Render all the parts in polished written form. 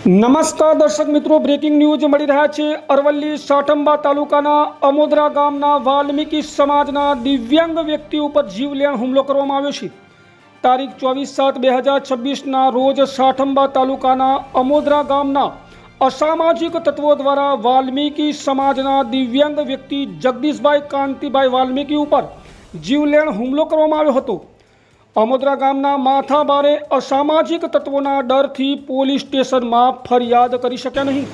નમસ્કાર દર્શક મિત્રો, બ્રેકિંગ ન્યૂઝ મળી રહ્યા છે। અરવલ્લી સાઠંબા તાલુકાના અમોદરા ગામના વાલ્મીકી સમાજના દિવ્યાંગ વ્યક્તિ ઉપર જીવલેણ હુમલો કરવામાં આવ્યો છે। તારીખ 24/7/2026ના રોજ સાઠંબા તાલુકાના અમોદરા ગામના અસામાજિક તત્વો દ્વારા વાલ્મીકી સમાજના દિવ્યાંગ વ્યક્તિ જગદીશભાઈ કાંતિભાઈ વાલ્મીકી ઉપર જીવલેણ હુમલો કરવામાં આવ્યો હતો। અમોદરા ગામના માથાબારે અસામાજિક તત્વોના ડરથી પોલીસ સ્ટેશનમાં ફરિયાદ કરી શક્યા નહીં।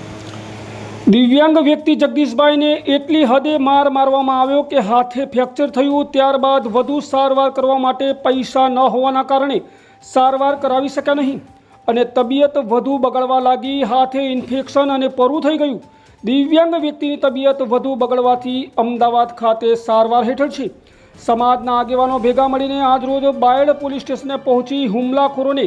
દિવ્યાંગ વ્યક્તિ જગદીશભાઈને એટલી હદે માર મારવામાં આવ્યો કે હાથે ફ્રેક્ચર થયું। ત્યારબાદ વધુ સારવાર કરવા માટે પૈસા ન હોવાના કારણે સારવાર કરાવી શક્યા નહીં અને તબિયત વધુ બગડવા લાગી। હાથે ઇન્ફેક્શન અને પરુ થઈ ગયું। દિવ્યાંગ વ્યક્તિની તબિયત વધુ બગડવાથી અમદાવાદ ખાતે સારવાર હેઠળ છે। સમાજના આગેવાનો ભેગા મળીને આજરોજ બાયડ પોલીસ સ્ટેશને પહોંચી હુમલાખોરોને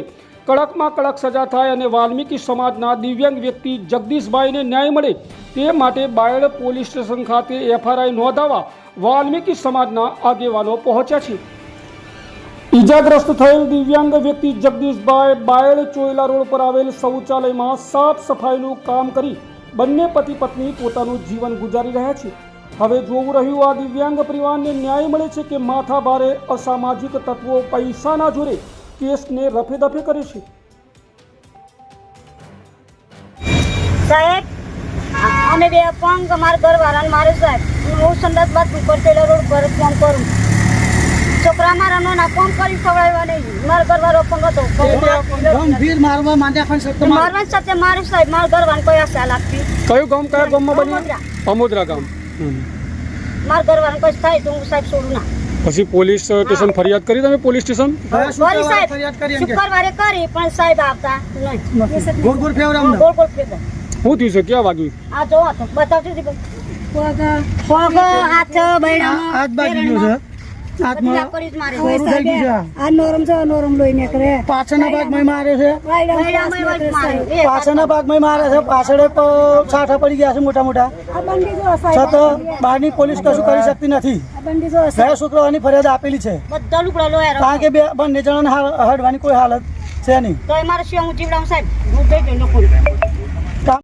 કડકમાં કડક સજા થાય અને વાલ્મીકી સમાજના દિવ્યાંગ વ્યક્તિ જગદીશભાઈને ન્યાય મળે તે માટે બાયડ પોલીસ સ્ટેશન ખાતે એફઆરઆઈ નોંધાવવા વાલ્મીકી સમાજના આગેવાનો પહોંચ્યા છે। ઈજાગ્રસ્ત થયેલ દિવ્યાંગ વ્યક્તિ જગદીશભાઈ બાયડ ચોયલા રોડ પર આવેલ શૌચાલયમાં સાફ સફાઈનું કામ કરી બંને પતિ પત્ની પોતાનું જીવન ગુજારી રહ્યા છે। હવે જોવું રહ્યું આ દિવ્યાંગ પરિવારને ન્યાય મળે છે કે માથાભારે અસામાજિક તત્વો પૈસાના જોરે કેસને રફે દફે કરે છે। સાહેબ, અમે બે અપંગ અમારા ઘરવાળાને મારે સાહેબ હું સંડાસ બાથરૂમ પર ચોયલા રોડ પર કામ કરું। છોકરા મારા ના કામ કરી ખવડાવ્યા નહીં। મારા ઘરવાળો અપંગ હતો। ગંભીર મારવા માંડ્યા પણ સત્ય મારવા સાથે મારે સાહેબ મારા ઘરવાળાને કોઈ આશા લાગતી। કયું ગામ કયા ગામમાં બન્યું? અમોદરા ગામ। મારા ઘરવાળાને કોઈ થાય તો હું સાહેબ છોડું ના। પછી પોલીસ સ્ટેશન ફરિયાદ કરી તમે? પોલીસ સ્ટેશન ફરી સાહેબ શુક્રવારે કરી પણ સાહેબ આવતા નહીં। ગોળ ગોળ ફેવરામ ગોળ ગોળ ફેરવા શું થયું છે? ક્યાં વાગ્યું? આ જો હતો બતાવતી હતી પગ હાથ બૈડા હાથ બાજી ગયો છે, હાથમાં કરી જ મારે સોરું થઈ ગયું છે, આ નોરમ છે, નોરમ લોહી નીકળે। પાછળના ભાગમાં મારે છે, બૈડામાં મારે પાછળના ભાગમાં મારે છે, પાછળ છાંઠા પડી ગયા છે મોટા મોટા। આ બંડી જો સાહેબ, છતાં બહારની પોલીસ કશું કરી શકતી નથી। આ બંડી જો ગયા શુક્રવારની ફરિયાદ આપેલી છે બધા લુકડા લોયા કારણ કે બંને જણાને હડવાની કોઈ હાલત છે નહીં। તો મારે શું હું જીવડાવું સાહેબ હું જઈ દઉં લોકોને।